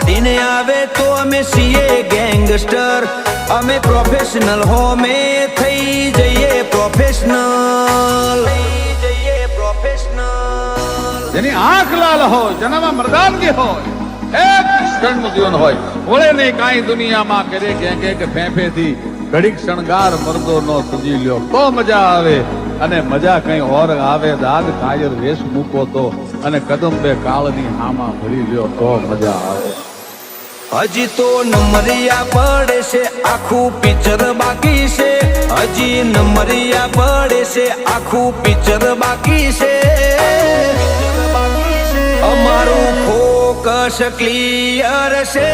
કાઢીને આવે તો અમે છીએ ગેંગસ્ટર, અમે પ્રોફેશનલ હોમે થઈ જઈએ પ્રોફેશનલ, જેની આંખ લાલ હોય, જેનામાં મર્દાનગી હોય, એક ક્ષણનું જીવન હોય, ભોળે નહીં કાંઈ દુનિયામાં કરે કે ફેંફેથી ઘડીક શણગાર મરદો નો સજી લ્યો તો મજા આવે, અને મજા કઈ ઓર આવે દાદ કાયર વેશ મૂકો તો, અને કદમ બે કાળની હામાં ભરી લ્યો તો મજા આવે. હજી તો નંબરિયા પડે છે, આખું પિક્ચર બાકી છે, હજી નંબરિયા પડે છે, આખું પિક્ચર બાકી છે. અમારું ફોકસ ક્લિયર છે,